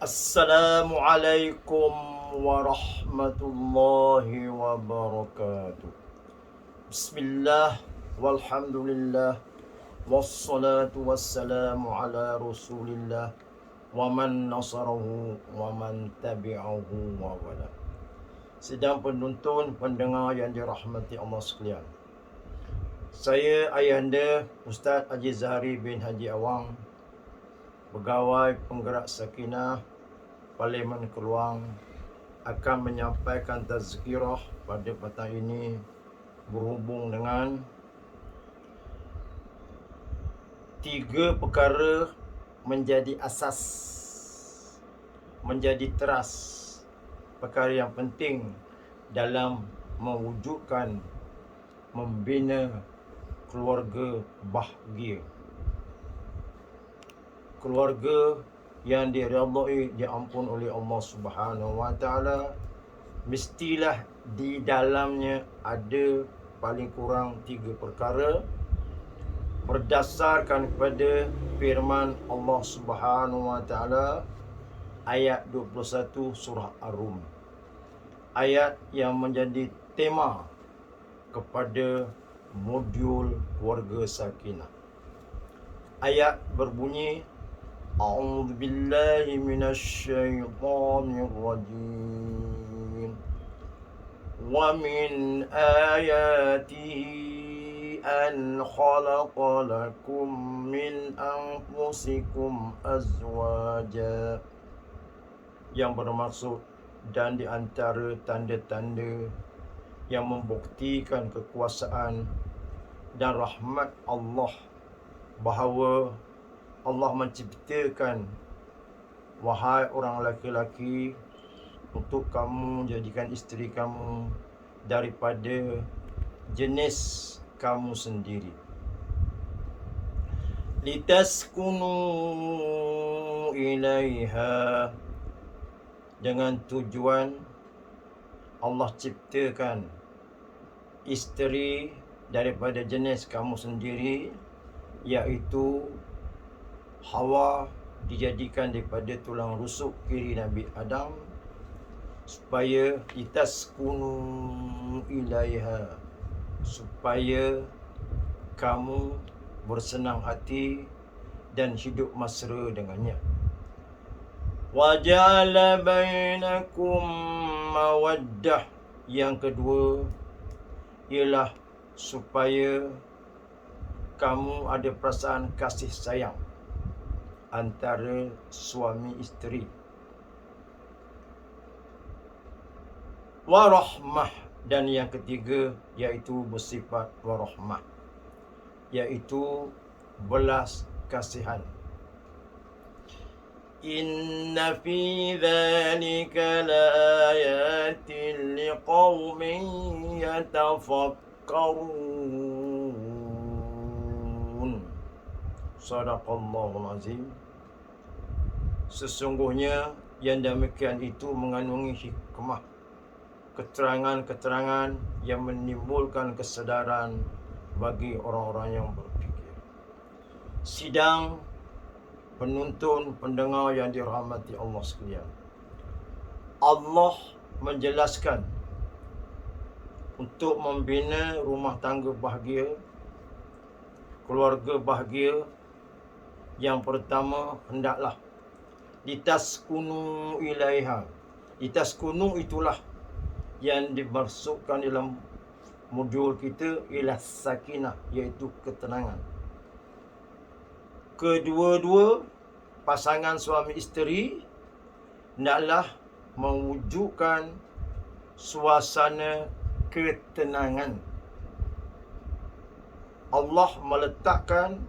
Assalamualaikum warahmatullahi wabarakatuh. Bismillah walhamdulillah wassalatu wassalamu ala rasulillah wa man nasarahu wa man tabi'ahu wa wala. Sedang penonton, pendengar yang dirahmati Allah sekalian, saya ayahanda Ustaz Haji Zahari bin Haji Awang, Pegawai Penggerak Sakinah Parlimen Keluang, akan menyampaikan tazkirah pada petang ini berhubung dengan 3 perkara menjadi asas, menjadi teras, perkara yang penting dalam mewujudkan, membina keluarga bahagia, keluarga yang diridai, diampun oleh Allah Subhanahu wa taala. Mestilah di dalamnya ada paling kurang 3 perkara berdasarkan kepada firman Allah Subhanahu wa taala ayat 21 surah Ar-Rum, ayat yang menjadi tema kepada modul keluarga sakinah. Ayat berbunyi, A'udzu billahi minasyaitonir rajim. Wa min ayatihi an khalaqa lakum min anfusikum azwaja. Yang bermaksud, dan di antara tanda-tanda yang membuktikan kekuasaan dan rahmat Allah bahawa Allah menciptakan, wahai orang lelaki-lelaki, untuk kamu jadikan isteri kamu daripada jenis kamu sendiri. Litaskunu ilaiha, dengan tujuan Allah ciptakan isteri daripada jenis kamu sendiri, iaitu Hawa dijadikan daripada tulang rusuk kiri Nabi Adam, supaya litaskunu ilaiha, supaya kamu bersenang hati dan hidup mesra dengannya. Wa ja'ala bainakum mawaddah, yang kedua ialah supaya kamu ada perasaan kasih sayang antara suami isteri. Warahmah, dan yang ketiga iaitu bersifat warahmah, iaitu belas kasihan. Inna fi dhalika laayatin liqaumin yatafakkarun. Sadaqallahul azim. Sesungguhnya yang demikian itu mengandungi hikmah, keterangan-keterangan yang menimbulkan kesedaran bagi orang-orang yang berfikir. Sidang penonton, pendengar yang dirahmati Allah sekalian, Allah menjelaskan untuk membina rumah tangga bahagia, keluarga bahagia, yang pertama hendaklah litaskunu ilaiha. Litaskunu itulah yang dimaksudkan dalam modul kita ialah sakinah, iaitu ketenangan. Kedua-dua pasangan suami isteri hendaklah mewujudkan suasana ketenangan. Allah meletakkan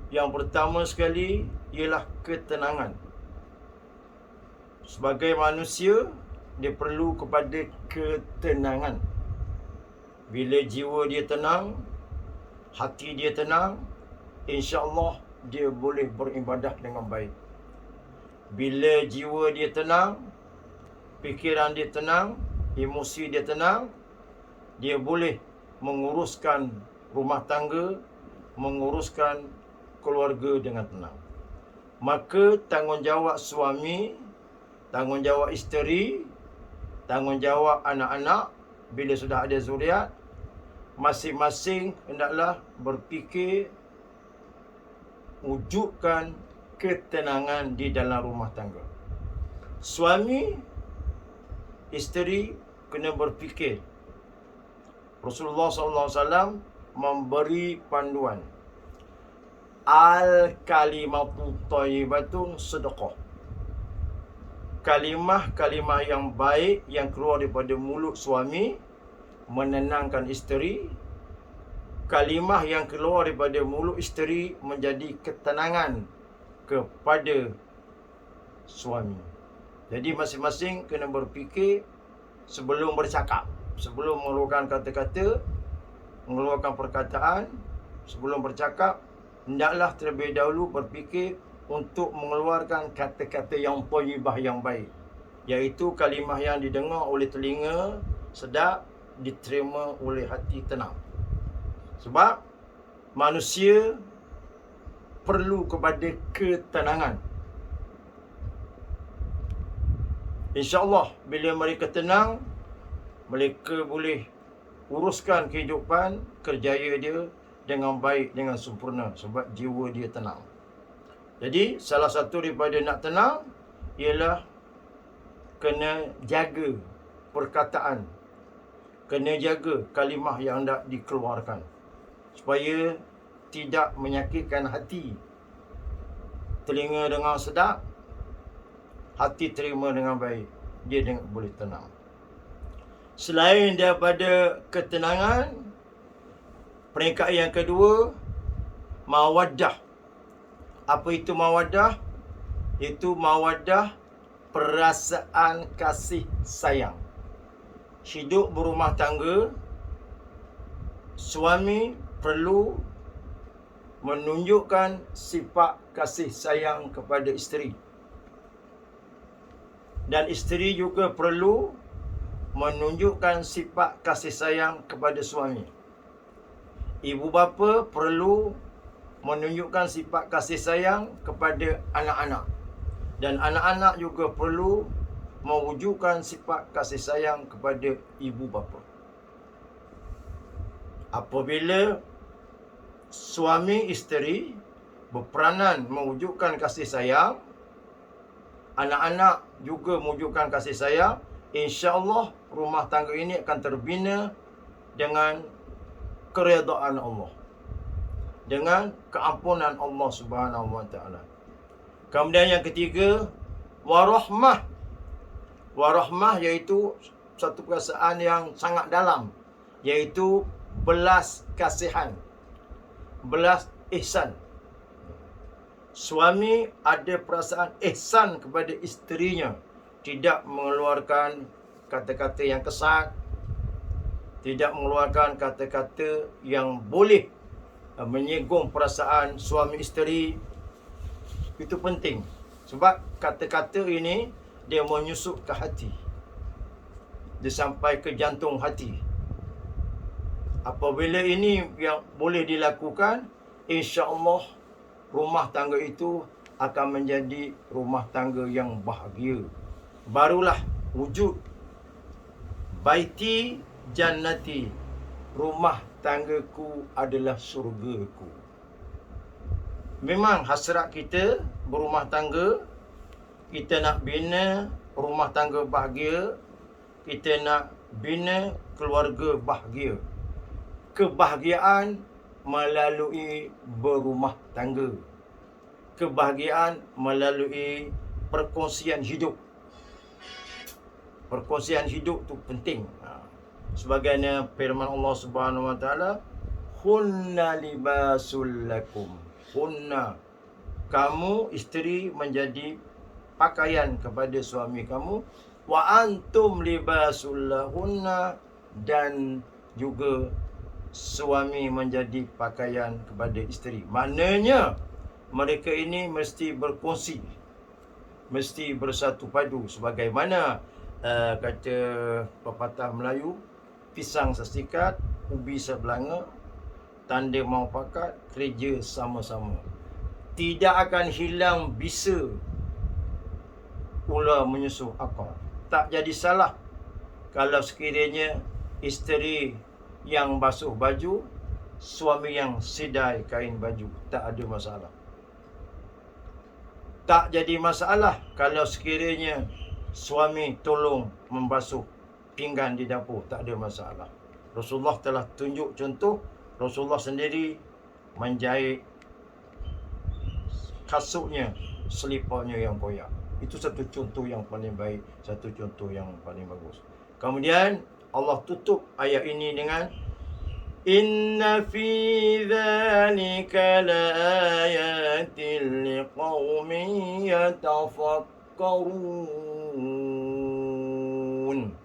yang pertama sekali ialah ketenangan. Sebagai manusia, dia perlu kepada ketenangan. Bila jiwa dia tenang, hati dia tenang, insya-Allah dia boleh beribadah dengan baik. Bila jiwa dia tenang, fikiran dia tenang, emosi dia tenang, dia boleh menguruskan rumah tangga, menguruskan keluarga dengan tenang. maka tanggungjawab suami, tanggungjawab isteri, tanggungjawab anak-anak bila sudah ada zuriat, masing-masing hendaklah berfikir wujudkan ketenangan di dalam rumah tangga. Suami, isteri kena berfikir. Rasulullah SAW memberi panduan. Al-kalimatu thayyibatun sedekah. Kalimah-kalimah yang baik yang keluar daripada mulut suami menenangkan isteri. Kalimah yang keluar daripada mulut isteri menjadi ketenangan kepada suami. Jadi masing-masing kena berfikir sebelum bercakap, sebelum mengeluarkan kata-kata, mengeluarkan perkataan, sebelum bercakap, hendaklah terlebih dahulu berfikir untuk mengeluarkan kata-kata yang thayyibah, yang baik, iaitu kalimah yang didengar oleh telinga sedap, diterima oleh hati tenang. Sebab manusia perlu kepada ketenangan. InsyaAllah bila mereka tenang, mereka boleh uruskan kehidupan, kerjaya dia dengan baik, dengan sempurna. Sebab jiwa dia tenang. Jadi salah satu daripada nak tenang ialah kena jaga perkataan, kena jaga kalimah yang hendak dikeluarkan, supaya tidak menyakitkan hati. Telinga dengar sedap, hati terima dengan baik, dia boleh tenang. Selain daripada ketenangan, peringkat yang kedua, mawaddah. Apa itu mawaddah? Itu mawaddah perasaan kasih sayang. Hidup berumah tangga, suami perlu menunjukkan sifat kasih sayang kepada isteri. Dan isteri juga perlu menunjukkan sifat kasih sayang kepada suami. Ibu bapa perlu menunjukkan sifat kasih sayang kepada anak-anak. Dan anak-anak juga perlu mewujudkan sifat kasih sayang kepada ibu bapa. Apabila suami isteri berperanan mewujudkan kasih sayang, anak-anak juga mewujudkan kasih sayang, insya-Allah rumah tangga ini akan terbina dengan keredaan Allah, dengan keampunan Allah Subhanahu wa taala. Kemudian yang ketiga, warahmah. Warahmah iaitu satu perasaan yang sangat dalam, iaitu belas kasihan, belas ihsan. Suami ada perasaan ihsan kepada isterinya, tidak mengeluarkan kata-kata yang kesat, tidak mengeluarkan kata-kata yang boleh menyinggung perasaan suami isteri. Itu penting. Sebab kata-kata ini dia menyusup ke hati, dia sampai ke jantung hati. Apabila ini yang boleh dilakukan, insya-Allah rumah tangga itu akan menjadi rumah tangga yang bahagia. Barulah wujud baiti jannati, rumah tanggaku adalah syurgaku. Memang hasrat kita berumah tangga, kita nak bina rumah tangga bahagia, kita nak bina keluarga bahagia. Kebahagiaan melalui berumah tangga. Kebahagiaan melalui perkongsian hidup. Perkongsian hidup tu penting. Sebagaimana firman Allah Subhanahu wa taala, "Hunna libasul lakum." Hunna, kamu isteri menjadi pakaian kepada suami kamu. Wa antum libasul lahunna, dan juga suami menjadi pakaian kepada isteri. Maknanya mereka ini mesti berkongsi, mesti bersatu padu. Sebagaimana kata pepatah Melayu, pisang sesikat, ubi sebelanga, tanda mau pakat, kerja sama-sama. tidak akan hilang bisa ular menyusuh akal. Tak jadi salah kalau sekiranya isteri yang basuh baju, suami yang sidai kain baju. Tak ada masalah. Tak jadi masalah kalau sekiranya suami tolong membasuh pinggan di dapur. Tak ada masalah. Rasulullah telah tunjuk contoh. Rasulullah sendiri menjahit kasutnya, seliparnya yang koyak. Itu satu contoh yang paling baik, satu contoh yang paling bagus. Kemudian Allah tutup ayat ini dengan Inna fi dzalika laayatin liqaumin yatafakkarun.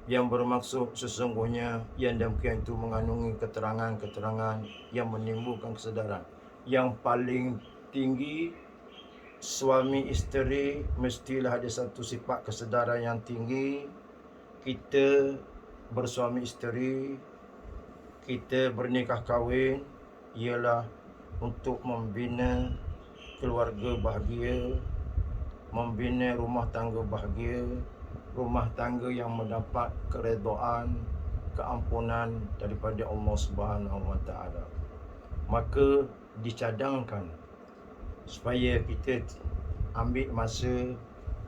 Yang bermaksud sesungguhnya yang demikian itu mengandungi keterangan-keterangan yang menimbulkan kesedaran. Yang paling tinggi, suami isteri mestilah ada satu sifat kesedaran yang tinggi. Kita bersuami isteri, kita bernikah kahwin ialah untuk membina keluarga bahagia, membina rumah tangga bahagia, rumah tangga yang mendapat keredaan, keampunan daripada Allah Subhanahu Wa Taala. Maka dicadangkan supaya kita ambil masa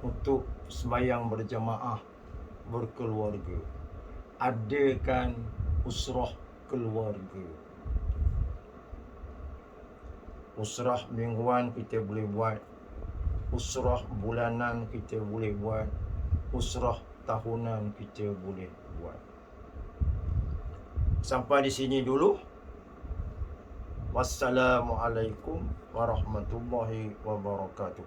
untuk sembahyang berjamaah berkeluarga. Adakan usrah keluarga. Usrah mingguan kita boleh buat, usrah bulanan kita boleh buat, usrah tahunan kita boleh buat. Sampai di sini dulu. Wassalamualaikum warahmatullahi wabarakatuh.